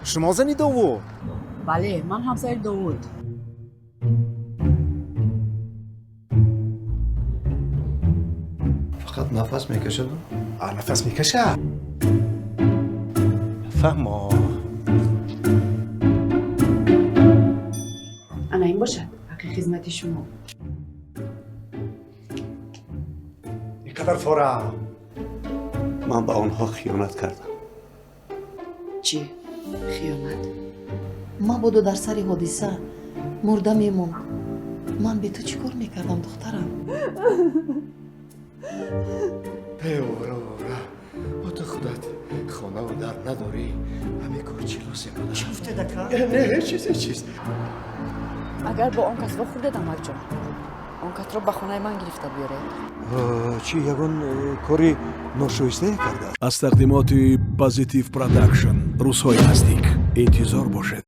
شما زنی دوود؟ بله من همسایه داوود. فقط نفس میکشه. نفس میکشه. فهمو. انا این باشه حقی خدمت شما. اینقدر فورا. من به آنها خیانت کردم. چی؟ خیانت؟ ما بودو در سر حادثه مرده میموند. من به تو چیکار میکردم دخترم؟ ورا تو خودت خانه و در نداری همه کار چی لازم بوده شفته دکا؟ نه چیز اگر با آن کس خورده دمک جان آن کس رو به خانه من گرفته بیاره. چی یگون کاری ناشایسته کرده از تقدیمات پازیتیو پروداکشن روزهای نزدیک انتظار باشد.